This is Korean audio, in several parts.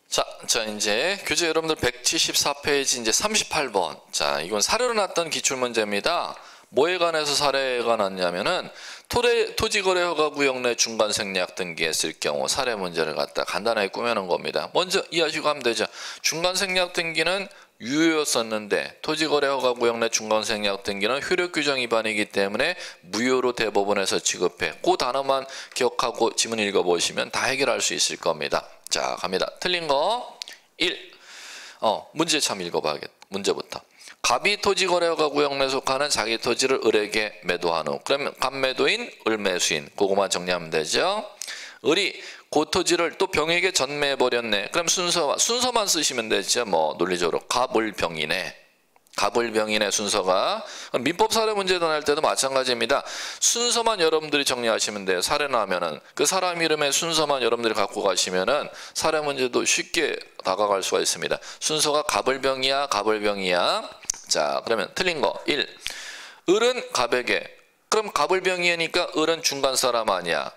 자, 이제 교재 여러분들 174페이지 이제 38번. 자, 이건 사례로 났던 기출문제입니다. 뭐에 관해서 사례가 났냐면은 토지거래 허가 구역 내 중간 생략 등기했을 경우 사례 문제를 갖다 간단하게 꾸며놓은 겁니다. 먼저 이해하시고 가면 되죠. 중간 생략 등기는 유효였었는데 토지거래 허가 구역 내 중간 생략 등기는 효력 규정 위반이기 때문에 무효로 대법원에서 취급해. 그 단어만 기억하고 지문 읽어보시면 다 해결할 수 있을 겁니다. 자, 갑니다. 틀린 거 1. 문제 참 읽어봐야겠다. 문제부터. 갑이 토지거래허가 구역 내 속하는 자기 토지를 을에게 매도한 후, 그러면 갑매도인, 을매수인, 그거만 정리하면 되죠. 을이 그 토지를 또 병에게 전매해버렸네. 그럼 순서만 쓰시면 되죠. 뭐 논리적으로 갑을병이네. 갑을병인의 순서가. 민법 사례 문제 낼 때도 마찬가지입니다. 순서만 여러분들이 정리하시면 돼요. 사례 나면은 그 사람 이름의 순서만 여러분들이 갖고 가시면은 사례 문제도 쉽게 다가갈 수가 있습니다. 순서가 갑을병이야, 갑을병이야. 자, 그러면 틀린 거 1. 을은 갑에게. 그럼 갑을병이니까 을은 중간 사람 아니야.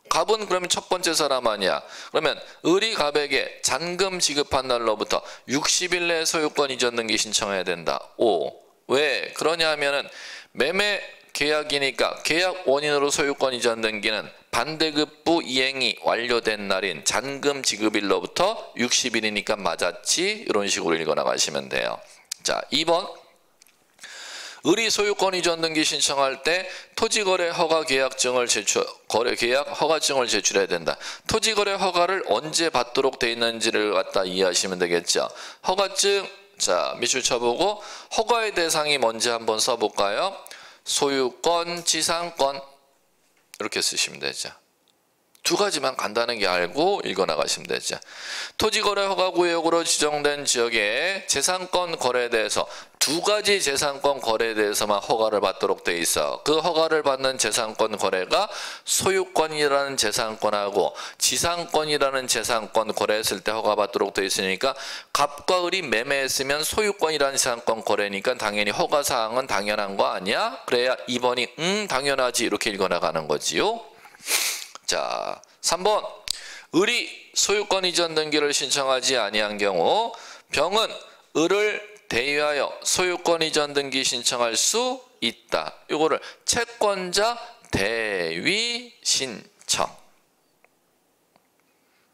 갑은 그러면 첫 번째 사람 아니야. 그러면 을이 갑에게 잔금 지급한 날로부터 60일 내에 소유권 이전 등기 신청해야 된다. 5. 왜 그러냐 하면은 매매 계약이니까 계약 원인으로 소유권 이전 등기는 반대급부 이행이 완료된 날인 잔금 지급일로부터 60일이니까 맞았지. 이런 식으로 읽어나가시면 돼요. 자, 2번. 을이 소유권 이전 등기 신청할 때 토지거래 허가 계약증을 계약 허가증을 제출해야 된다. 토지거래 허가를 언제 받도록 돼 있는지를 갖다 이해하시면 되겠죠. 허가증, 자, 밑줄 쳐보고 허가의 대상이 뭔지 한번 써볼까요? 소유권, 지상권 이렇게 쓰시면 되죠. 두 가지만 간단하게 알고 읽어나가시면 되죠. 토지거래 허가 구역으로 지정된 지역의 재산권 거래에 대해서 두 가지 재산권 거래에 대해서만 허가를 받도록 돼 있어. 그 허가를 받는 재산권 거래가 소유권이라는 재산권하고 지상권이라는 재산권 거래했을 때 허가 받도록 돼 있으니까 갑과 을이 매매했으면 소유권이라는 재산권 거래니까 당연히 허가 사항은 당연한 거 아니야? 그래야 2번이 당연하지 이렇게 읽어나가는 거지요. 자, 3번. 을이 소유권 이전 등기를 신청하지 아니한 경우 병은 을을 대위하여 소유권 이전 등기 신청할 수 있다. 이거를 채권자 대위 신청.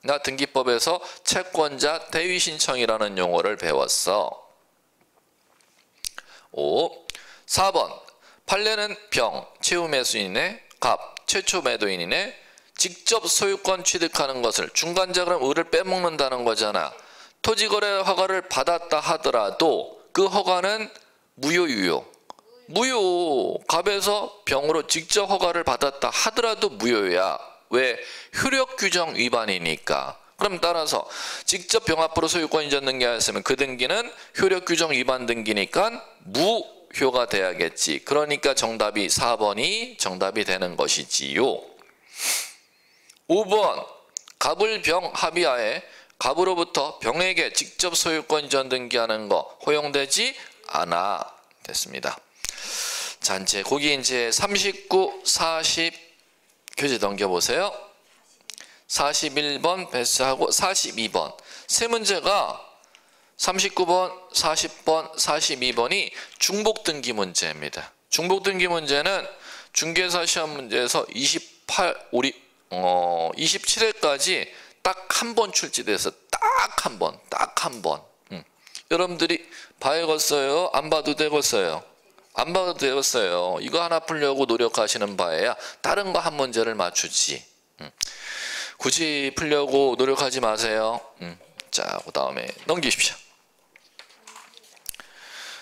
나 등기법에서 채권자 대위 신청이라는 용어를 배웠어. 5. 4번. 판례는 병, 최후 매수인의 갑, 최초 매도인이네. 직접 소유권 취득하는 것을 중간자 그럼 을을 빼먹는다는 거잖아. 토지거래 허가를 받았다 하더라도 그 허가는 무효, 유효? 무효. 갑에서 병으로 직접 허가를 받았다 하더라도 무효야. 왜? 효력 규정 위반이니까. 그럼 따라서 직접 병 앞으로 소유권 이전 등기하였으면 그 등기는 효력 규정 위반 등기니까 무효가 돼야겠지. 그러니까 정답이 4번이 정답이 되는 것이지요. 5번. 갑을 병 합의하에 갑으로부터 병에게 직접 소유권 이전 등기하는 거 허용되지 않아. 됐습니다. 자, 이제 거기 이제 39, 40 교재 넘겨보세요. 41번 패스하고 42번. 세 문제가 39번, 40번, 42번이 중복 등기 문제입니다. 중복 등기 문제는 중개사 시험 문제에서 27회까지 딱 한 번 출제돼서 딱 한 번. 여러분들이 봐야겠어요? 안 봐도 되겠어요? 안 봐도 되겠어요. 이거 하나 풀려고 노력하시는 바에야 다른 거 한 문제를 맞추지. 굳이 풀려고 노력하지 마세요. 자, 그 다음에 넘기십시오.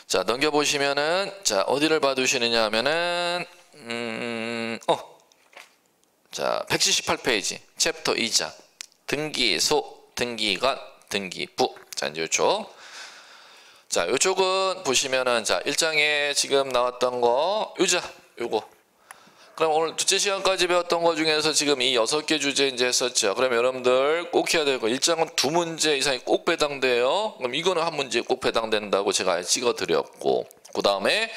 자, 넘겨보시면은, 자, 어디를 봐두시느냐 하면은, 자, 178페이지, 챕터 2장. 등기소, 등기관, 등기부. 자, 이제 요쪽. 자, 요쪽은 보시면은, 자, 1장에 지금 나왔던 거, 요거. 그럼 오늘 둘째 시간까지 배웠던 거 중에서 지금 이 6개 주제 이제 했었죠. 그럼 여러분들 꼭 해야 되고, 1장은 2문제 이상이 꼭 배당돼요. 그럼 이거는 한 문제 꼭 배당된다고 제가 찍어 드렸고, 그 다음에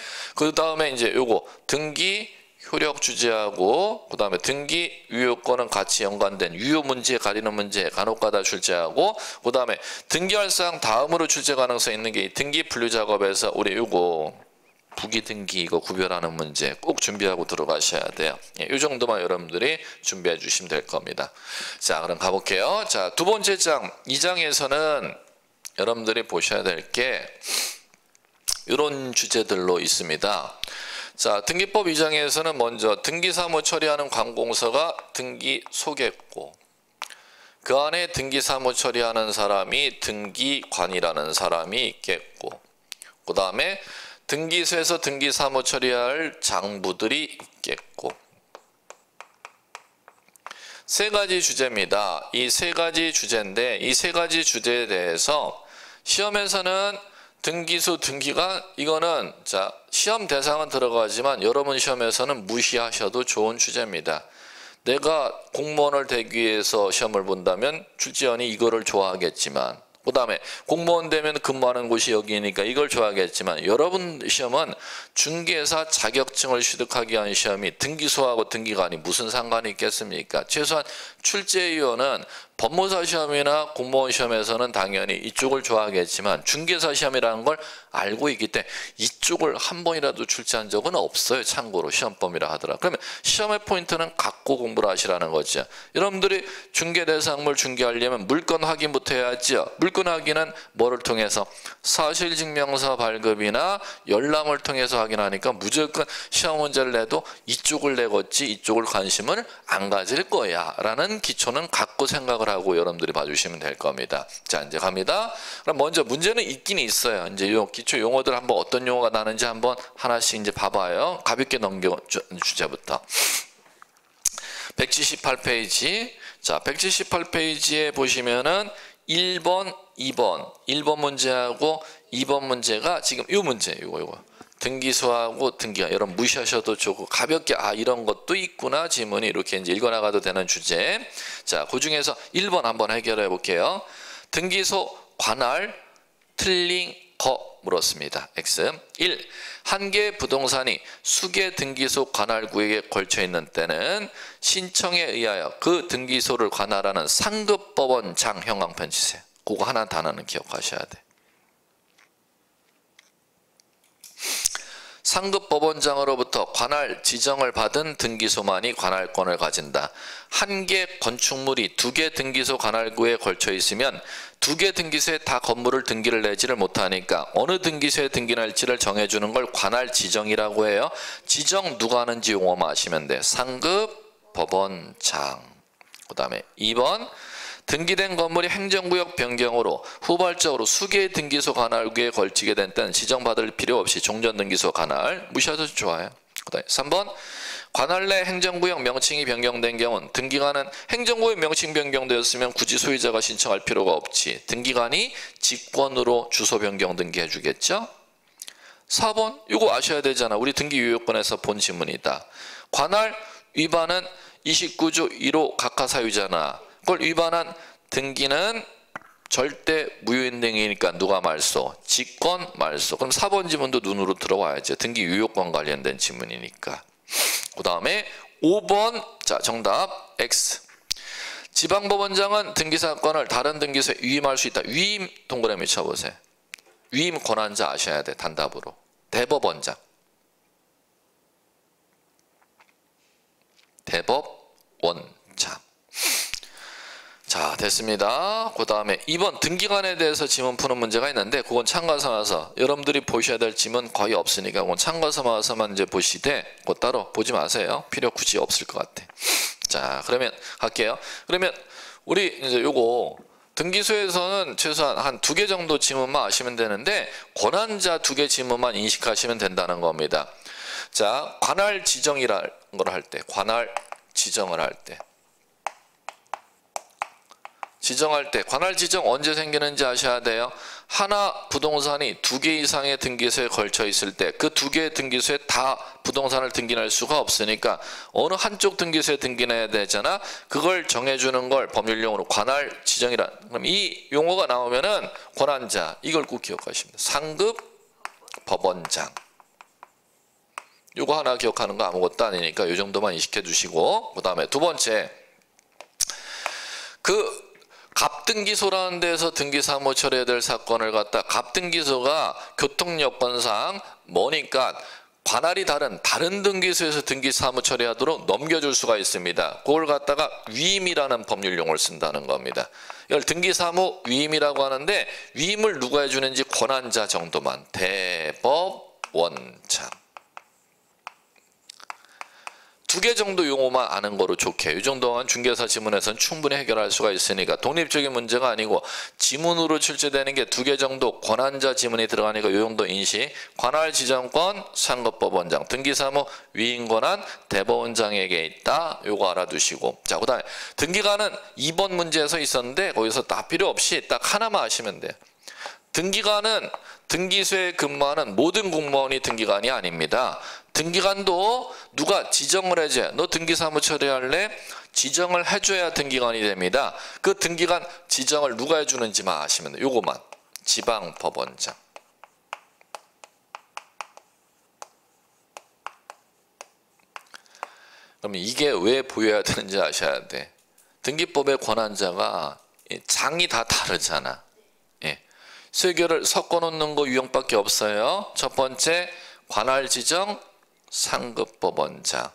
이제 요거, 등기 효력 주제하고 그다음에 등기 유효권은 같이 연관된 유효 문제 가리는 문제 간혹가다 출제하고 그다음에 등기할 사항 다음으로 출제 가능성 있는 게 등기 분류 작업에서 우리 요거 부기 등기 이거 구별하는 문제 꼭 준비하고 들어가셔야 돼요. 이 정도만 여러분들이 준비해 주시면 될 겁니다. 자, 그럼 가볼게요. 자, 두 번째 장 2장에서는 여러분들이 보셔야 될 게 이런 주제들로 있습니다. 자, 등기법 2장에서는 먼저 등기사무 처리하는 관공서가 등기 소개고 그 안에 등기사무 처리하는 사람이 등기관이라는 사람이 있겠고 그 다음에 등기소에서 등기사무 처리할 장부들이 있겠고 세 가지 주제입니다. 이 세 가지 주제인데 이 세 가지 주제에 대해서 시험에서는 등기소 등기관 이거는 자 시험 대상은 들어가지만 여러분 시험에서는 무시하셔도 좋은 주제입니다. 내가 공무원을 되기 위해서 시험을 본다면 출제원이 이거를 좋아하겠지만 그 다음에 공무원 되면 근무하는 곳이 여기니까 이걸 좋아하겠지만 여러분 시험은 중개사 자격증을 취득하기 위한 시험이 등기소하고 등기관이 무슨 상관이 있겠습니까? 최소한 출제위원은 법무사 시험이나 공무원 시험에서는 당연히 이쪽을 좋아하겠지만 중개사 시험이라는 걸 알고 있기 때문에 이쪽을 한 번이라도 출제한 적은 없어요. 참고로 시험범위라 하더라. 그러면 시험의 포인트는 갖고 공부를 하시라는 거죠. 여러분들이 중개대상물 중개하려면 물건 확인부터 해야죠. 물건 확인은 뭐를 통해서? 사실증명서 발급이나 열람을 통해서 확인하니까 무조건 시험 문제를 내도 이쪽을 내겠지 이쪽을 관심을 안 가질 거야 라는 기초는 갖고 생각을 하고 여러분들이 봐주시면 될 겁니다. 자, 이제 갑니다. 그럼 먼저 문제는 있긴 있어요. 이제 요 기초 용어들 한번 어떤 용어가 나는지 한번 하나씩 이제 봐봐요. 가볍게 넘겨 주제부터. 178페이지. 자, 178페이지에 보시면은 1번, 1번 문제하고 2번 문제가 지금 요 문제, 요거. 등기소하고 등기관 여러분 무시하셔도 좋고 가볍게 이런 것도 있구나 지문이 이렇게 이제 읽어나가도 되는 주제. 자, 그 중에서 1번 한번 해결해 볼게요. 등기소 관할 틀린 거 물었습니다. X 1. 한 개의 부동산이 수개 등기소 관할구역에 걸쳐 있는 때는 신청에 의하여 그 등기소를 관할하는 상급법원장 형광펜 치세요. 그거 하나 단어는 기억하셔야 돼. 상급법원장으로부터 관할 지정을 받은 등기소만이 관할권을 가진다. 한 개 건축물이 두 개 등기소 관할구에 걸쳐 있으면 두 개 등기소에 다 건물을 등기를 내지를 못하니까 어느 등기소에 등기 낼지를 정해주는 걸 관할 지정이라고 해요. 지정 누가 하는지 용어만 아시면 돼. 상급법원장. 그 다음에 2번. 등기된 건물이 행정구역 변경으로 후발적으로 수개의 등기소 관할구에 걸치게 된 때는 지정받을 필요 없이 종전등기소 관할 무시하셔도 좋아요. 그다음에 3번 관할 내 행정구역 명칭이 변경된 경우는 등기관은 행정구역 명칭 변경되었으면 굳이 소유자가 신청할 필요가 없지. 등기관이 직권으로 주소 변경 등기해 주겠죠. 4번 이거 아셔야 되잖아. 우리 등기유효권에서 본 지문이다. 관할 위반은 29조 1호 각하사유잖아. 그걸 위반한 등기는 절대 무효인 등이니까 누가 말소? 직권 말소. 그럼 4번 지문도 눈으로 들어와야죠. 등기 유효권 관련된 지문이니까. 그 다음에 5번 자 정답 X. 지방법원장은 등기사건을 다른 등기소에 위임할 수 있다. 위임 동그라미 쳐보세요. 위임 권한자 아셔야 돼. 단답으로. 대법원장. 대법원장. 자, 됐습니다. 그 다음에 2번 등기관에 대해서 지문 푸는 문제가 있는데 그건 참고서 와서 여러분들이 보셔야 될 지문 거의 없으니까 그건 참고서 와서만 이제 보시되 그거 따로 보지 마세요. 필요 굳이 없을 것 같아. 자, 그러면 갈게요. 그러면 우리 이제 요거 등기소에서는 최소한 한 2개 정도 지문만 아시면 되는데 권한자 2개 지문만 인식하시면 된다는 겁니다. 자, 관할 지정이라는 걸 할 때, 관할 지정을 할 때. 지정할 때 관할 지정 언제 생기는지 아셔야 돼요. 하나 부동산이 2개 이상의 등기소에 걸쳐 있을 때 그 2개의 등기소에 다 부동산을 등기낼 수가 없으니까 어느 한쪽 등기소에 등기내야 되잖아. 그걸 정해주는 걸 법률용어로 관할 지정이라. 그럼 이 용어가 나오면은 권한자 이걸 꼭 기억하십니다. 상급 법원장. 요거 하나 기억하는 거 아무것도 아니니까 요 정도만 인식해 두시고, 그 다음에 두 번째, 그 갑등기소라는 데서 등기사무 처리해야 될 사건을 갖다 갑등기소가 교통여건상 뭐니까 관할이 다른 등기소에서 등기사무 처리하도록 넘겨줄 수가 있습니다. 그걸 갖다가 위임이라는 법률용어를 쓴다는 겁니다. 이걸 등기사무 위임이라고 하는데, 위임을 누가 해주는지 권한자 정도만, 대법원장. 두 개 정도 용어만 아는 거로 좋게, 이 정도만 중개사 지문에서는 충분히 해결할 수가 있으니까 독립적인 문제가 아니고 지문으로 출제되는 게 두 개 정도 권한자 지문이 들어가니까 이 정도 인식. 관할 지정권 상급법원장, 등기사무 위임 권한 대법원장에게 있다. 요거 알아두시고, 자, 그다음에 등기관은 2번 문제에서 있었는데 거기서 다 필요 없이 딱 하나만 아시면 돼요. 등기관은 등기소에 근무하는 모든 공무원이 등기관이 아닙니다. 등기관도 누가 지정을 해줘야, 너 등기사무 처리할래? 지정을 해줘야 등기관이 됩니다. 그 등기관 지정을 누가 해주는지만 아시면 돼요. 요거만. 지방법원장. 그러면 이게 왜 보여야 되는지 아셔야 돼. 등기법의 권한자가 장이 다 다르잖아. 예. 세개를 섞어놓는 거 유형밖에 없어요. 첫 번째, 관할 지정 상급법원장,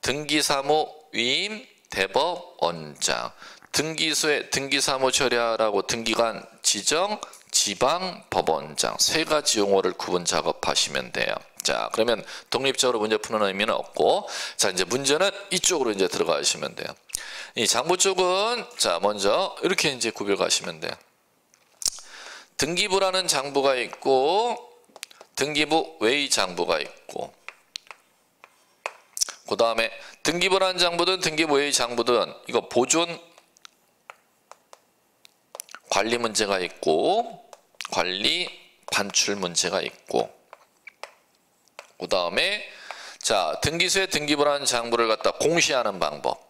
등기사무 위임 대법원장, 등기소에 등기사무 처리하라고 등기관 지정 지방법원장, 세 가지 용어를 구분 작업하시면 돼요. 자, 그러면 독립적으로 문제 푸는 의미는 없고, 자, 이제 문제는 이쪽으로 이제 들어가시면 돼요. 이 장부 쪽은 자, 먼저 이렇게 이제 구별 가시면 돼요. 등기부라는 장부가 있고, 등기부 외의 장부가 있고, 그 다음에 등기부라는 장부든 등기부 외의 장부든 이거 보존 관리 문제가 있고, 관리 반출 문제가 있고, 그 다음에 자, 등기소에 등기부라는 장부를 갖다 공시하는 방법.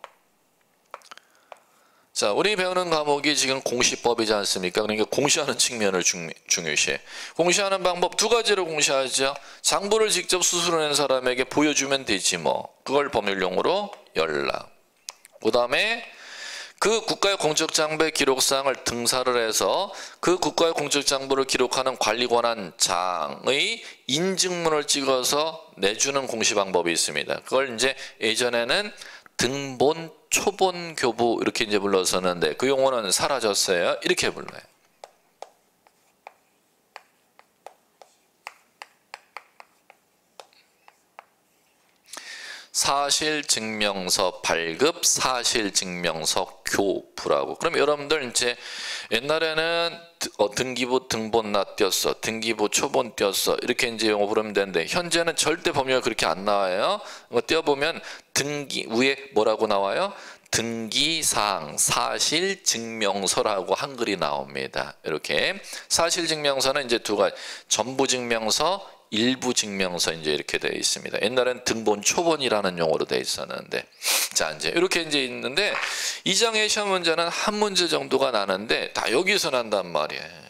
자, 우리 배우는 과목이 지금 공시법이지 않습니까? 그러니까 공시하는 측면을 중요시해. 공시하는 방법 두 가지로 공시하죠. 장부를 직접 수수료낸 사람에게 보여주면 되지 뭐. 그걸 법률용어로 연락. 그 다음에 그 국가의 공적장부의 기록사항을 등사를 해서 그 국가의 공적장부를 기록하는 관리권한장의 인증문을 찍어서 내주는 공시방법이 있습니다. 그걸 이제 예전에는 등본, 초본, 교부 이렇게 이제 불렀었는데 그 용어는 사라졌어요. 이렇게 불러요. 사실증명서 발급, 사실증명서 교부라고. 그럼 여러분들 이제 옛날에는 등기부 등본 나 띄었어, 등기부 초본 띄었어 이렇게 이제 용어 부르면 되는데 현재는 절대 법률 그렇게 안 나와요. 띄어보면 등기 위에 뭐라고 나와요? 등기사항 사실증명서라고 한글이 나옵니다. 이렇게 사실증명서는 이제 두 가지, 전부증명서, 일부증명서 이제 이렇게 되어 있습니다. 옛날엔 등본 초본이라는 용어로 되어 있었는데, 자 이제 이렇게 이제 있는데 이 장의 시험 문제는 한 문제 정도가 나는데 다 여기서 난단 말이에요.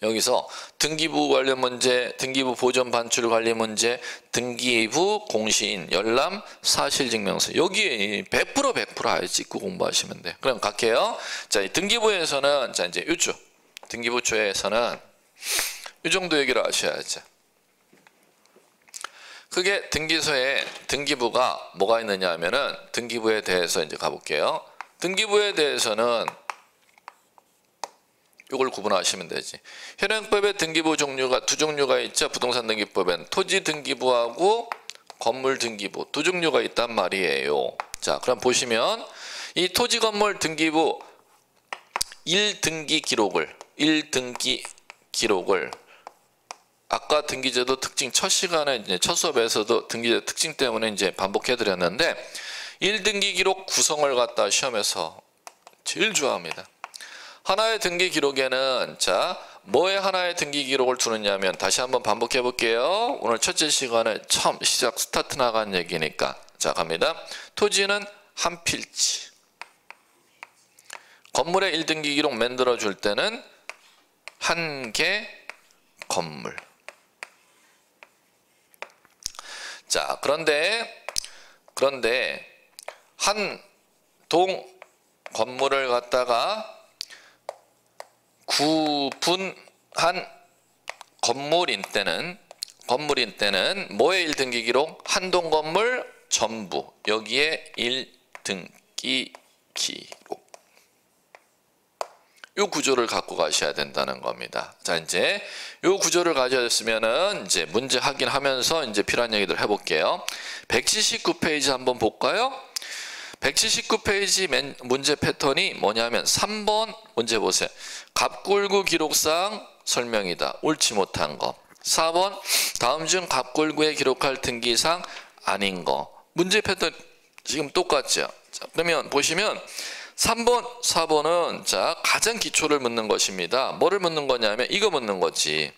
여기서 등기부 관련 문제, 등기부 보존 반출 관리 문제, 등기부 공시인, 열람, 사실증명서 여기에 100% 아예 찍고 공부하시면 돼요. 그럼 갈게요. 자, 등기부에서는 자 이제 이쪽 등기부 초에서는 이 정도 얘기를 하셔야죠. 그게 등기소에 등기부가 뭐가 있느냐 하면은 등기부에 대해서 이제 가볼게요. 등기부에 대해서는 이걸 구분하시면 되지. 현행법의 등기부 종류가 두 종류가 있죠. 부동산 등기법엔 토지 등기부하고 건물 등기부 두 종류가 있단 말이에요. 자, 그럼 보시면 이 토지 건물 등기부 1등기 기록을 아까 등기제도 특징 첫 시간에 이제 첫 수업에서도 등기제도 특징 때문에 이제 반복해 드렸는데 1등기 기록 구성을 갖다 시험에서 제일 좋아합니다. 하나의 등기 기록에는 자 뭐에 하나의 등기 기록을 두느냐면 다시 한번 반복해 볼게요. 오늘 첫째 시간에 처음 시작 스타트 나간 얘기니까 자 갑니다. 토지는 한 필지, 건물의 1등기 기록 만들어 줄 때는 한 개 건물. 자, 그런데 한 동 건물을 갖다가 구분한 건물인 때는 뭐의 1등기 기록? 한 동 건물 전부 여기에 1등기 기록. 요 구조를 갖고 가셔야 된다는 겁니다. 자, 이제 요 구조를 가졌으면은 이제 문제 확인하면서 이제 필요한 얘기들 해볼게요. 179페이지 한번 볼까요? 179페이지 문제 패턴이 뭐냐면 3번 문제 보세요. 갑골구 기록상 설명이다. 옳지 못한 거. 4번 다음 중 갑골구에 기록할 등기상 아닌 거. 문제 패턴 지금 똑같죠. 자, 그러면 보시면 3번, 4번은 자 가장 기초를 묻는 것입니다. 뭐를 묻는 거냐면 이거 묻는 거지.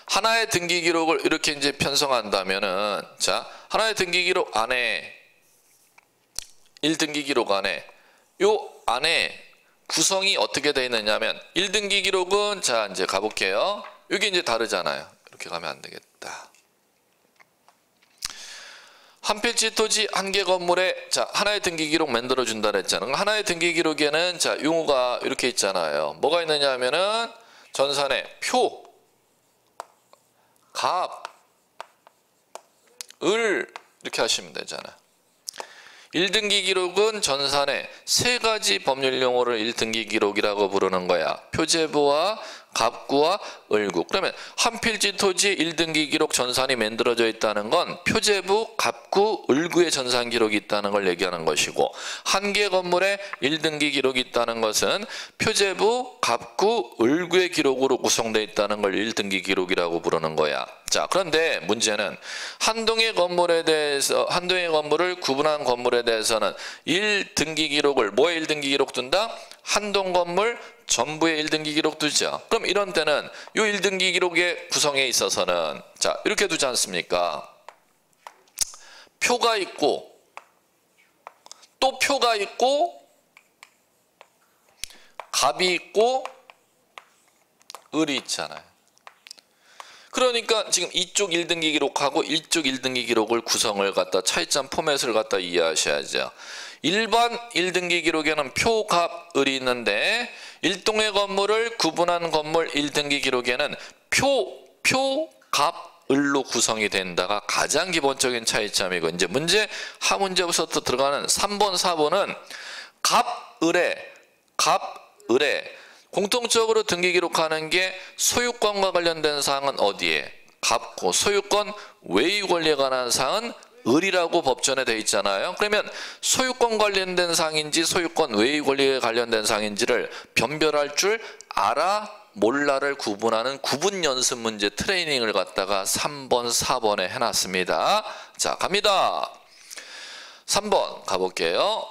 하나의 등기 기록을 이렇게 이제 편성한다면은 자 하나의 등기 기록 안에 1등기 기록 안에 요 안에 구성이 어떻게 되어 있느냐면 1등기 기록은 자 이제 가볼게요. 여기 이제 다르잖아요. 이렇게 가면 안 되겠다. 한 필지 토지 한 개 건물에 자 하나의 등기 기록 만들어 준다 그랬잖아요. 하나의 등기 기록에는 자 용어가 이렇게 있잖아요. 뭐가 있느냐 하면은 전산에 표, 갑, 을 이렇게 하시면 되잖아요. 1등기 기록은 전산에 세 가지 법률 용어를 1등기 기록이라고 부르는 거야. 표제부와 갑구와 을구. 그러면 한 필지 토지 1등기 기록 전산이 만들어져 있다는 건 표제부, 갑구, 을구의 전산 기록이 있다는 걸 얘기하는 것이고 한 개 건물에 1등기 기록이 있다는 것은 표제부, 갑구, 을구의 기록으로 구성되어 있다는 걸 1등기 기록이라고 부르는 거야. 자, 그런데 문제는 한 동의 건물을 구분한 건물에 대해서는 1등기 기록을 뭐에 1등기 기록 둔다? 한 동 건물 전부의 1등기 기록 두죠. 그럼 이런 때는 이 1등기 기록의 구성에 있어서는 자 이렇게 두지 않습니까? 표가 있고 또 표가 있고 갑이 있고 을이 있잖아요. 그러니까 지금 이쪽 1등기 기록하고 이쪽 1등기 기록을 구성을 갖다 차이점 포맷을 갖다 이해하셔야죠. 일반 1등기 기록에는 표, 갑, 을이 있는데 일동의 건물을 구분한 건물 1등기 기록에는 표, 갑, 을로 구성이 된다가 가장 기본적인 차이점이고 이제 문제 하 문제부터 들어가는 3번, 4번은 갑, 을에 공통적으로 등기 기록하는 게 소유권과 관련된 사항은 어디에? 갑고 소유권 외의 권리에 관한 사항은 을이라고 법전에 되어 있잖아요. 그러면 소유권 관련된 사항인지 소유권 외의 권리에 관련된 사항인지를 변별할 줄 알아 몰라를 구분하는 구분 연습 문제 트레이닝을 갖다가 3번, 4번에 해놨습니다. 자, 갑니다. 3번 가볼게요.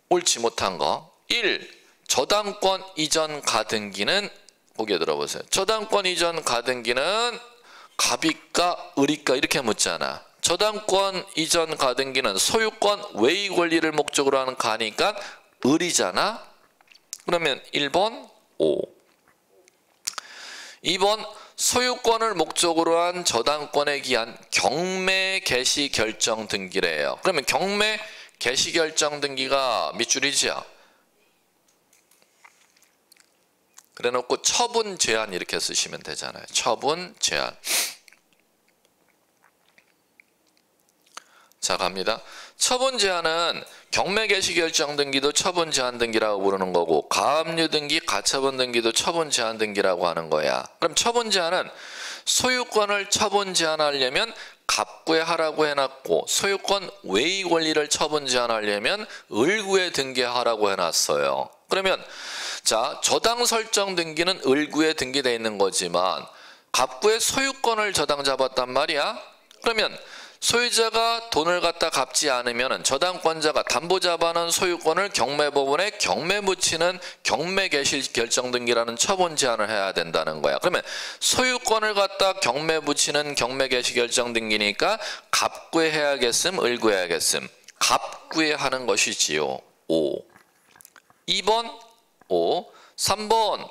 옳지 못한 거. 1. 저당권 이전 가등기는 보게 들어보세요. 저당권 이전 가등기는 갑이까 을이까 이렇게 묻잖아. 저당권 이전 가등기는 소유권 외의 권리를 목적으로 하는 가니까 을이잖아. 그러면 1번 O. 2번 소유권을 목적으로 한 저당권에 기한 경매 개시 결정 등기래요. 그러면 경매 개시 결정 등기가 밑줄이죠. 그래 놓고 처분 제한 이렇게 쓰시면 되잖아요. 처분 제한. 자, 갑니다. 처분 제한은 경매 개시 결정 등기도 처분 제한 등기라고 부르는 거고 가압류 등기, 가처분 등기도 처분 제한 등기라고 하는 거야. 그럼 처분 제한은 소유권을 처분 제한하려면 갑구에 하라고 해놨고 소유권 외의 권리를 처분 제한하려면 을구에 등기하라고 해놨어요. 그러면 자 저당 설정 등기는 을구에 등기되어 있는 거지만 갑구의 소유권을 저당 잡았단 말이야. 그러면 소유자가 돈을 갖다 갚지 않으면 저당권자가 담보자반은 소유권을 경매법원에 경매 묻히는 경매 개시 결정 등기라는 처분 제한을 해야 된다는 거야. 그러면 소유권을 갖다 경매 묻히는 경매 개시 결정 등기니까 갑구에 해야겠음, 을구에 해야겠음. 갑구에 하는 것이지요. 5. 2번 5. 3번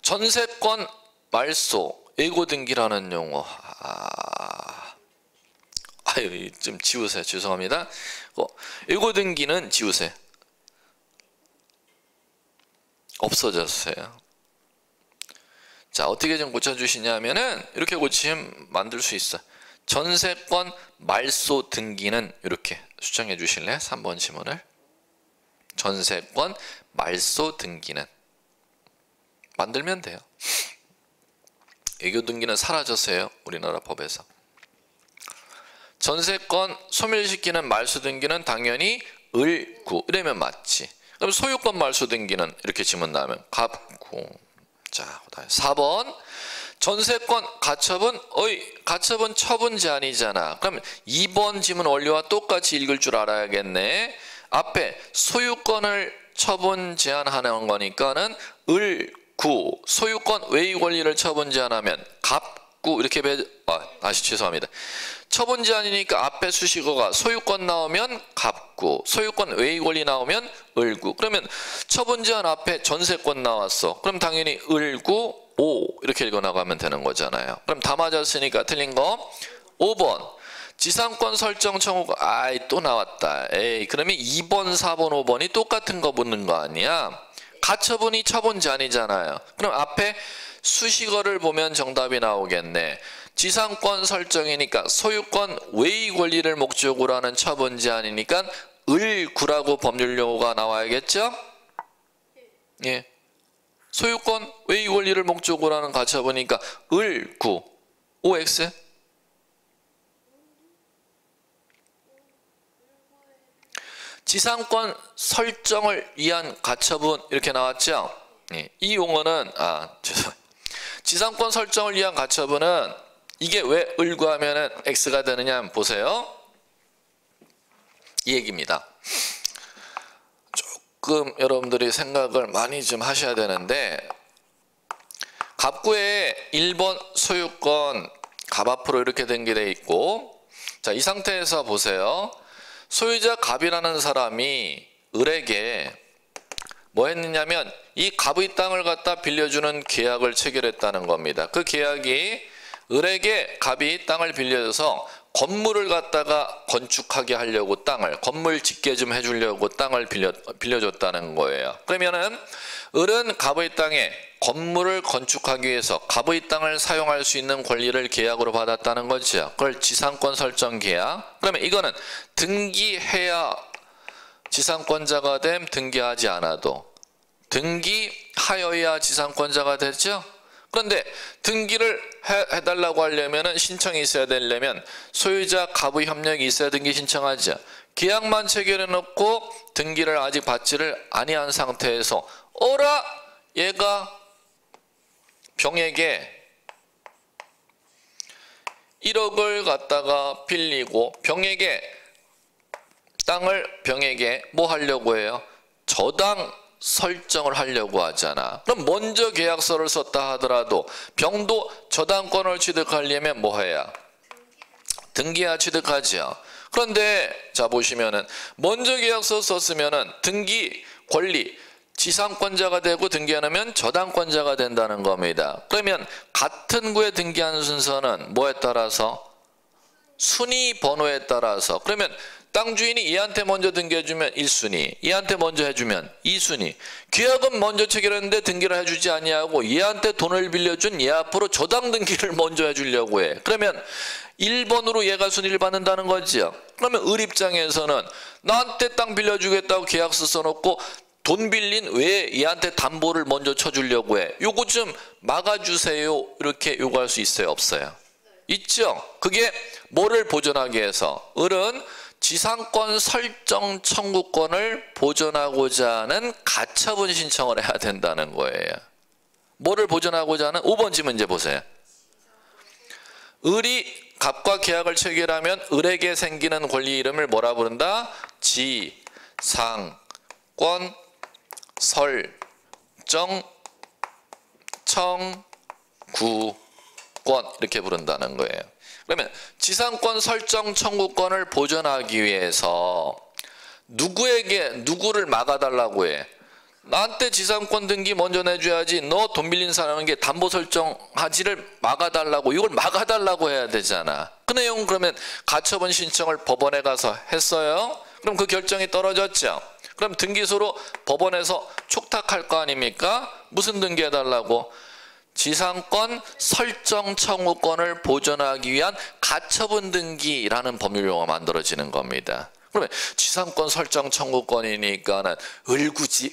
전세권 말소 예고 등기라는 용어. 아유, 좀 지우세요. 죄송합니다. 예고 등기는 지우세요. 없어졌어요. 자, 어떻게 좀 고쳐주시냐면은 이렇게 고치면 만들 수 있어. 전세권 말소 등기는 이렇게 수정해 주실래요? 3번 지문을. 전세권 말소 등기는 만들면 돼요. 예고 등기는 사라졌어요. 우리나라 법에서. 전세권 소멸시키는 말소 등기는 당연히 을구 이러면 맞지. 그럼 소유권 말소 등기는 이렇게 지문 나오면 갑구. 자, 그다음에 4번 전세권 가처분 가처분 처분 제한이잖아. 그럼 2번 지문 원리와 똑같이 읽을 줄 알아야겠네. 앞에 소유권을 처분 제한하는 거니까는 을구, 소유권 외의 권리를 처분 제한하면 갑구 이렇게 다시 죄송합니다. 처분 제한이니까 앞에 수식어가 소유권 나오면 갑구, 소유권 외의 권리 나오면 을구. 그러면 처분 제한 앞에 전세권 나왔어. 그럼 당연히 을구 오 이렇게 읽어나가면 되는 거잖아요. 그럼 다 맞았으니까 틀린 거 5번 지상권 설정 청구가 또 나왔다. 그러면 2번 4번 5번이 똑같은 거 묻는 거 아니야. 가처분이 처분 제한이잖아요. 그럼 앞에 수식어를 보면 정답이 나오겠네. 지상권 설정이니까 소유권 외의 권리를 목적으로 하는 처분 제한이니까 을구라고 법률 용어가 나와야겠죠? 예. 소유권 외의 권리를 목적으로 하는 가처분이니까 을구 OX 지상권 설정을 위한 가처분 이렇게 나왔죠? 예. 이 용어는 지상권 설정을 위한 가처분은 이게 왜 을구하면은 X가 되느냐 한번 보세요. 이 얘기입니다. 조금 여러분들이 생각을 많이 좀 하셔야 되는데 갑구에 1번 소유권 갑 앞으로 이렇게 된 게 돼 있고 자, 이 상태에서 보세요. 소유자 갑이라는 사람이 을에게 뭐 했느냐면 이 갑의 땅을 갖다 빌려주는 계약을 체결했다는 겁니다. 그 계약이 을에게 갑이 땅을 빌려줘서 건물을 갖다가 건축하게 하려고 땅을 건물 짓게 좀 해주려고 땅을 빌려줬다는 거예요. 그러면은 을은 갑의 땅에 건물을 건축하기 위해서 갑의 땅을 사용할 수 있는 권리를 계약으로 받았다는 거죠. 그걸 지상권 설정 계약. 그러면 이거는 등기해야 지상권자가 됨, 등기하지 않아도 등기하여야 지상권자가 되죠. 그런데 등기를 해달라고 하려면 신청이 있어야 되려면 소유자 갑의 협력이 있어야 등기 신청하죠. 계약만 체결해 놓고 등기를 아직 받지를 아니한 상태에서 어라 얘가 병에게 1억을 갖다가 빌리고 병에게 뭐 하려고 해요? 저당 설정을 하려고 하잖아. 그럼 먼저 계약서를 썼다 하더라도 병도 저당권을 취득하려면 뭐 해야? 등기해야 취득하죠. 그런데 자 보시면은 먼저 계약서 썼으면은 등기 권리 지상권자가 되고 등기 안 하면 저당권자가 된다는 겁니다. 그러면 같은 구에 등기하는 순서는 뭐에 따라서? 순위 번호에 따라서. 그러면 땅 주인이 얘한테 먼저 등기해주면 1순위, 얘한테 먼저 해주면 2순위. 계약은 먼저 체결했는데 등기를 해주지 아니하고 얘한테 돈을 빌려준 얘 앞으로 저당 등기를 먼저 해주려고 해. 그러면 1번으로 얘가 순위를 받는다는 거죠. 그러면 을 입장에서는 나한테 땅 빌려주겠다고 계약서 써놓고 돈 빌린 왜 얘한테 담보를 먼저 쳐주려고 해. 요거 좀 막아주세요. 이렇게 요구할 수 있어요? 없어요? 있죠. 그게 뭐를 보존하기 위해서? 을은 지상권 설정 청구권을 보존하고자 하는 가처분 신청을 해야 된다는 거예요. 뭐를 보존하고자 하는? 5번 지 문제 보세요. 을이 갑과 계약을 체결하면 을에게 생기는 권리 이름을 뭐라 부른다? 지상권 설정 청구권 이렇게 부른다는 거예요. 그러면 지상권 설정 청구권을 보존하기 위해서 누구를 막아달라고 해? 나한테 지상권 등기 먼저 내줘야지. 너 돈 빌린 사람에게 담보 설정하지를 막아달라고, 이걸 막아달라고 해야 되잖아. 그 내용은 그러면 가처분 신청을 법원에 가서 했어요. 그럼 그 결정이 떨어졌죠. 그럼 등기소로 법원에서 촉탁할 거 아닙니까? 무슨 등기해달라고? 지상권 설정 청구권을 보존하기 위한 가처분 등기라는 법률용어가 만들어지는 겁니다. 그러면 지상권 설정 청구권이니까는 을구지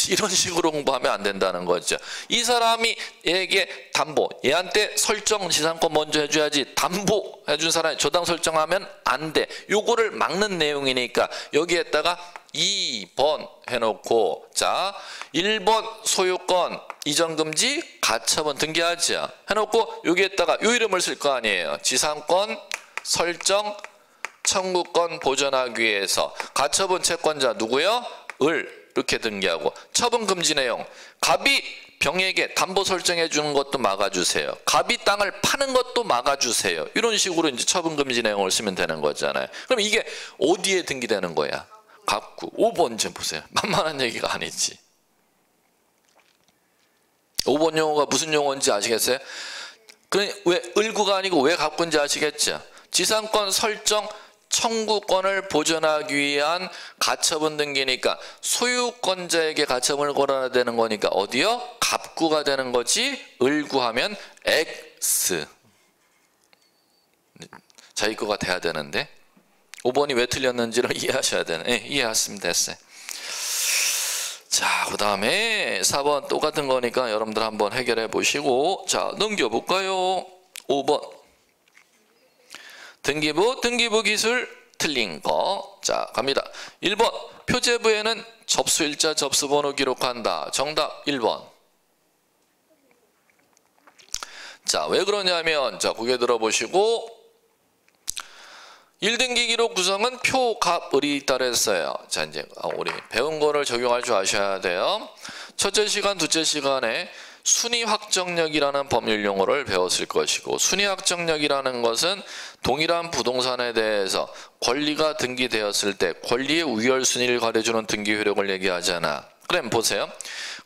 이런 식으로 공부하면 안 된다는 거죠. 이 사람이 얘에게 담보, 얘한테 설정 지상권 먼저 해줘야지, 담보 해준 사람이 저당 설정하면 안 돼. 요거를 막는 내용이니까 여기에다가 2번 해놓고, 자 1번 소유권 이전금지 가처분 등기하죠 해놓고 여기에다가 요 이름을 쓸 거 아니에요. 지상권 설정 청구권 보존하기 위해서 가처분 채권자 누구요? 을 이렇게 등기하고, 처분 금지 내용, 갑이 병에게 담보 설정해 주는 것도 막아주세요. 갑이 땅을 파는 것도 막아주세요. 이런 식으로 이제 처분 금지 내용을 쓰면 되는 거잖아요. 그럼 이게 어디에 등기되는 거야? 갑구. 5번 좀 보세요. 만만한 얘기가 아니지. 5번 용어가 무슨 용어인지 아시겠어요? 그러니 왜 을구가 아니고 왜 갑구인지 아시겠죠? 지상권 설정 청구권을 보존하기 위한 가처분 등기니까 소유권자에게 가처분을 걸어야 되는 거니까 어디요? 갑구가 되는 거지. 을구하면 X. 자기 거가 돼야 되는데 5번이 왜 틀렸는지를 이해하셔야 되는. 네, 이해하시면 됐어요. 자, 그 다음에 4번 똑같은 거니까 여러분들 한번 해결해 보시고, 자 넘겨볼까요? 5번 등기부 기술 틀린 거. 자 갑니다. 1번 표제부에는 접수일자 접수번호 기록한다. 정답 1번. 자 왜 그러냐면, 자 고개 들어보시고, 1등기 기록 구성은 표, 갑, 을이 따랐어요. 자 이제 우리 배운 거를 적용할 줄 아셔야 돼요. 첫째 시간, 둘째 시간에 순위 확정력이라는 법률 용어를 배웠을 것이고, 순위 확정력이라는 것은 동일한 부동산에 대해서 권리가 등기되었을 때 권리의 우열순위를 가려주는 등기 효력을 얘기하잖아. 그럼 보세요.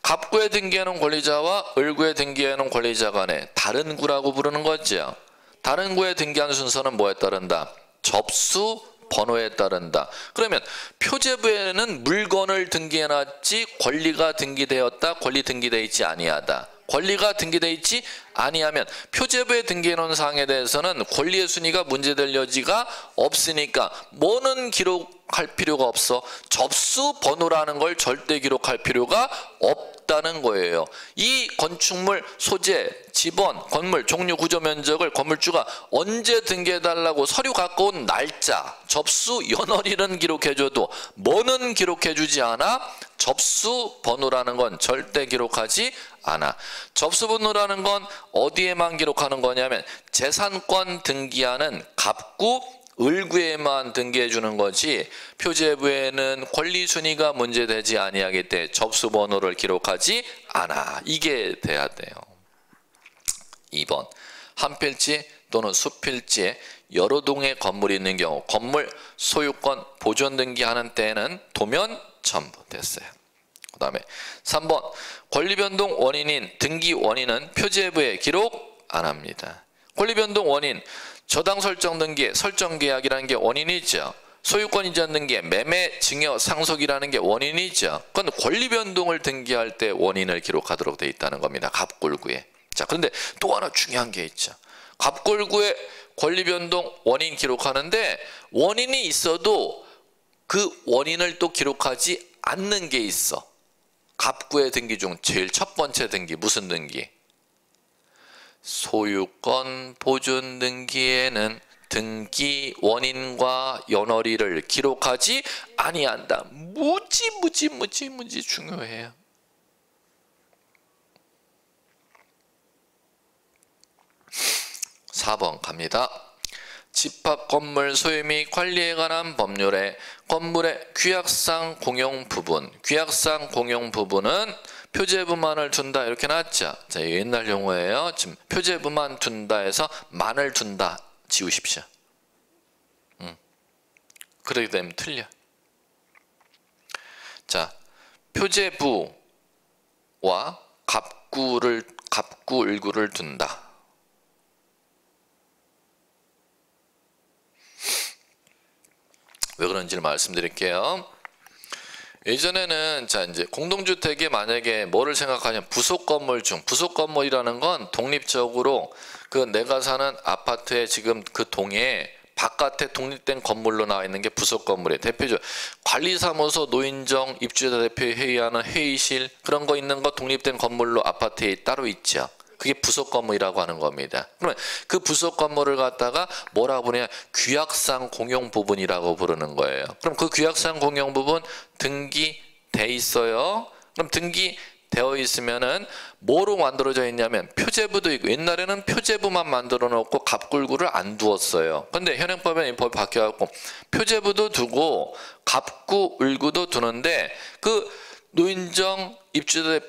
갑구에 등기하는 권리자와 을구에 등기하는 권리자 간에 다른 구라고 부르는 거죠. 다른 구에 등기한 순서는 뭐에 따른다? 접수 번호에 따른다. 그러면 표제부에는 물건을 등기해놨지 권리가 등기되었다, 권리 등기되어 있지 아니하다. 권리가 등기되어 있지 아니하면 표제부에 등기해놓은 사항에 대해서는 권리의 순위가 문제될 여지가 없으니까 뭐는 기록할 필요가 없어. 접수 번호라는 걸 절대 기록할 필요가 없다는 거예요. 이 건축물 소재, 지번, 건물 종류, 구조, 면적을 건물주가 언제 등기해달라고 서류 갖고 온 날짜, 접수 연월일은 기록해줘도 뭐는 기록해주지 않아? 접수 번호라는 건 절대 기록하지 않아. 접수 번호라는 건 어디에만 기록하는 거냐면 재산권 등기하는 갑구, 을구에만 등기해 주는 거지, 표제부에는 권리 순위가 문제되지 아니하기 때문에 접수 번호를 기록하지 않아. 이게 돼야 돼요. 2번 한 필지 또는 수필지에 여러 동의 건물이 있는 경우 건물 소유권 보존 등기하는 때에는 도면 첨부 됐어요. 그 다음에 3번 권리변동 원인인 등기 원인은 표제부에 기록 안 합니다. 권리변동 원인, 저당 설정 등기에 설정 계약이라는 게 원인이죠. 소유권 이전 등기에 매매 증여 상속이라는 게 원인이죠. 그건 권리 변동을 등기할 때 원인을 기록하도록 되어 있다는 겁니다. 갑골구에. 자, 그런데 또 하나 중요한 게 있죠. 갑골구에 권리 변동 원인 기록하는데 원인이 있어도 그 원인을 또 기록하지 않는 게 있어. 갑구의 등기 중 제일 첫 번째 등기 무슨 등기? 소유권 보존 등기에는 등기 원인과 연월일을 기록하지 아니한다. 무지 중요해요. (4번) 갑니다. 집합 건물 소유 및 관리에 관한 법률에 건물의 규약상 공용 부분, 규약상 공용 부분은 표제부만을 둔다 이렇게 나왔죠. 자, 옛날 용어예요. 지금 표제부만 둔다 해서 만을 둔다 지우십시오. 그러게 되면 틀려. 자, 표제부 갑구을구를 둔다. 왜 그런지를 말씀드릴게요. 예전에는 자 이제 공동주택에 만약에 뭐를 생각하냐면 부속 건물 중, 부속 건물이라는 건 독립적으로 그 내가 사는 아파트에 지금 그 동에 바깥에 독립된 건물로 나와 있는 게 부속 건물이에요. 대표적으로 관리사무소, 노인정, 입주자 대표 회의하는 회의실 그런 거 있는 거 독립된 건물로 아파트에 따로 있죠. 그게 부속 건물이라고 하는 겁니다. 그러면 그 부속 건물을 갖다가 뭐라고 부르냐? 규약상 공용 부분이라고 부르는 거예요. 그럼 그 규약상 공용 부분 등기돼 있어요. 그럼 등기되어 있으면은 뭐로 만들어져 있냐면 표제부도 있고, 옛날에는 표제부만 만들어 놓고 갑굴구를 안 두었어요. 근데 현행법에 이 법이 바뀌어갖고 표제부도 두고 갑구을구도 두는데, 그 노인정 입주자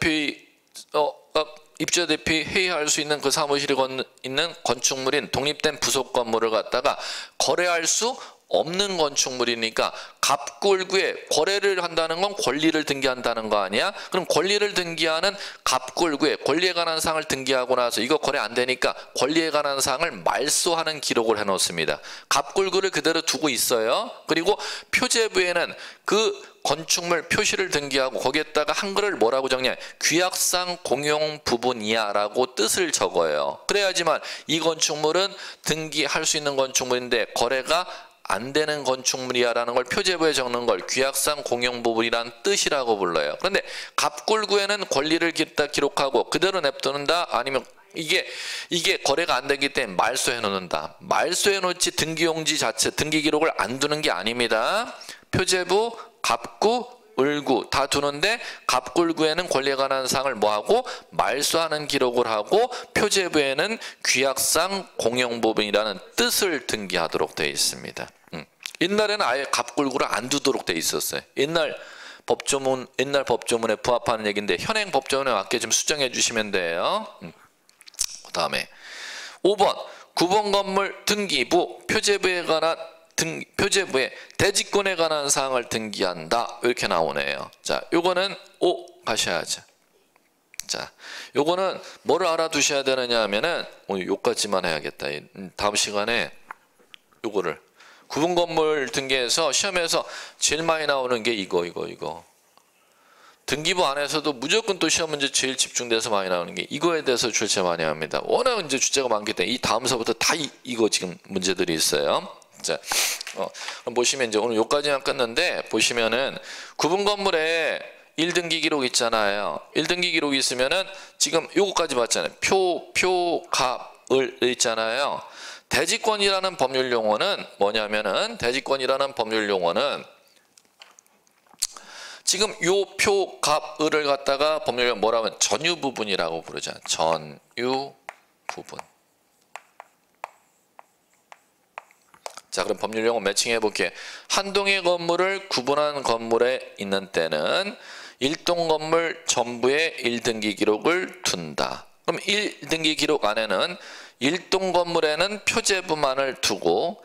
대표 회의할 수 있는 그 사무실이 있는 건축물인 독립된 부속 건물을 갖다가 거래할 수 없는 건축물이니까 갑구을구에 거래를 한다는 건 권리를 등기한다는 거 아니야? 그럼 권리를 등기하는 갑구을구에 권리에 관한 사항을 등기하고 나서 이거 거래 안 되니까 권리에 관한 사항을 말소하는 기록을 해놓습니다. 갑구을구를 그대로 두고 있어요. 그리고 표제부에는 그 건축물 표시를 등기하고 거기에다가 한글을 뭐라고 적냐? 규약상 공용 부분이야 라고 뜻을 적어요. 그래야지만 이 건축물은 등기할 수 있는 건축물인데 거래가 안 되는 건축물이야 라는 걸 표제부에 적는 걸 규약상 공용 부분이란 뜻이라고 불러요. 그런데 갑굴구에는 권리를 기록하고 그대로 냅두는다, 아니면 이게 거래가 안 되기 때문에 말소해 놓는다. 말소해 놓지 등기용지 자체 등기 기록을 안 두는 게 아닙니다. 표제부, 갑구을구 다 두는데 갑굴구에는 권리에 관한 사항을 뭐하고 말소하는 기록을 하고 표제부에는 규약상 공용부분이라는 뜻을 등기하도록 되어 있습니다. 옛날에는 아예 갑굴구를 안 두도록 되어 있었어요. 옛날 법조문에 부합하는 얘기인데 현행 법조문에 맞게 좀 수정해 주시면 돼요. 그 다음에 5번 9번 건물 등기부 표제부에 대지권에 관한 사항을 등기한다 이렇게 나오네요. 자, 요거는 O 가셔야죠. 자, 요거는 뭐를 알아두셔야 되느냐 하면은 오늘 요까지만 해야겠다. 다음 시간에 요거를 구분 건물 등기에서 시험에서 제일 많이 나오는 게 이거 등기부 안에서도 무조건 또 시험 문제 제일 집중돼서 많이 나오는 게 이거에 대해서 출제 많이 합니다. 워낙 이제 주제가 많기 때문에 이 다음서부터 다 이거 지금 문제들이 있어요. 자, 그럼 보시면 이제 오늘 요까지만 끝났는데 보시면은 구분 건물에 1등기 기록 있잖아요. 1등기 기록이 있으면은 지금 요거까지 봤잖아요. 표갑을 있잖아요. 대지권이라는 법률 용어는 뭐냐면은 지금 요 표갑을을 갖다가 법률 용어 뭐라고 하면 전유 부분이라고 부르잖아요. 전유 부분. 자, 그럼 법률 용어 매칭해 볼게요. 한 동의 건물을 구분한 건물에 있는 때는 1동 건물 전부의 1등기 기록을 둔다. 그럼 1등기 기록 안에는 1동 건물에는 표제부만을 두고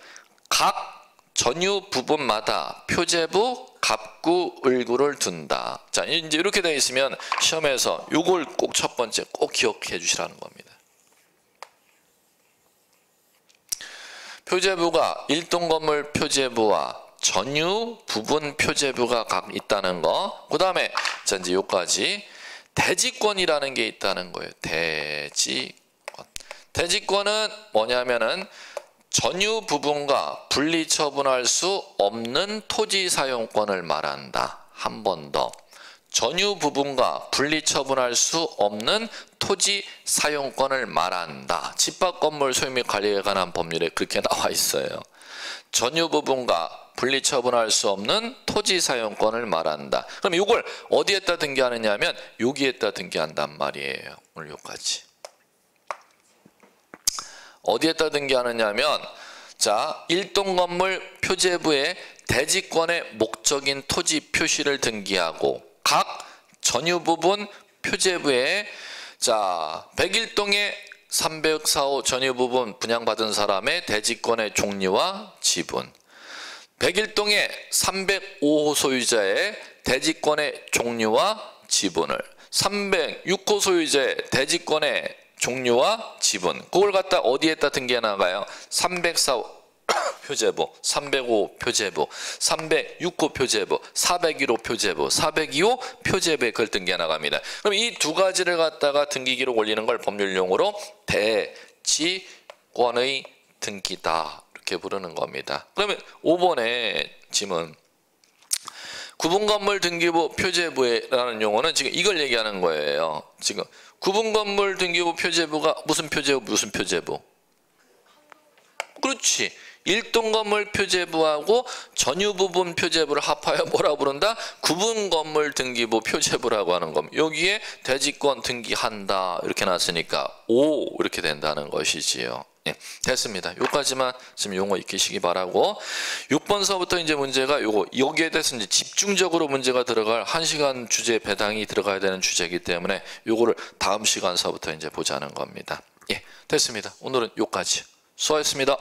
각 전유 부분마다 표제부, 갑구을구를 둔다. 자, 이제 이렇게 되어 있으면 시험에서 요걸 꼭 첫 번째 꼭 기억해 주시라는 겁니다. 표제부가 1동 건물 표제부와 전유 부분 표제부가 각 있다는 거. 그 다음에 자 이제 요까지 대지권이라는 게 있다는 거예요. 대지권은 뭐냐면은 전유 부분과 분리 처분할 수 없는 토지 사용권을 말한다. 한 번 더. 전유 부분과 분리 처분할 수 없는 토지 사용권을 말한다. 집합 건물 소유 및 관리에 관한 법률에 그렇게 나와 있어요. 전유 부분과 분리 처분할 수 없는 토지 사용권을 말한다. 그럼 이걸 어디에다 등기하느냐 하면 여기에다 등기한단 말이에요. 오늘 여기까지. 어디에다 등기하느냐 하면 자, 1동 건물 표제부에 대지권의 목적인 토지 표시를 등기하고 각 전유 부분 표제부에 자 101동의 304호 전유 부분 분양받은 사람의 대지권의 종류와 지분, 101동의 305호 소유자의 대지권의 종류와 지분을 306호 소유자의 대지권의 종류와 지분 그걸 갖다 어디에다 등기해 나가요? 304 표제부, 305 표제부, 306호 표제부, 401호 표제부, 402호 표제부에 그걸 등기해 나갑니다. 그럼 이 두 가지를 갖다가 등기 기록 올리는 걸 법률 용어로 대지권의 등기다 이렇게 부르는 겁니다. 그러면 5번의 지문 구분건물 등기부 표제부라는 용어는 지금 이걸 얘기하는 거예요. 지금 구분건물 등기부 표제부가 무슨 표제부? 그렇지. 일동건물 표제부하고 전유부분 표제부를 합하여 뭐라고 부른다? 구분건물 등기부 표제부라고 하는 겁니다. 여기에 대지권 등기한다 이렇게 나왔으니까 O 이렇게 된다는 것이지요. 예, 됐습니다. 요까지만 지금 용어 익히시기 바라고 6번서부터 이제 문제가 요거 여기에 대해서 이제 집중적으로 문제가 들어갈 1시간 주제 배당이 들어가야 되는 주제이기 때문에 요거를 다음 시간서부터 이제 보자는 겁니다. 예, 됐습니다. 오늘은 요까지. 수고하셨습니다.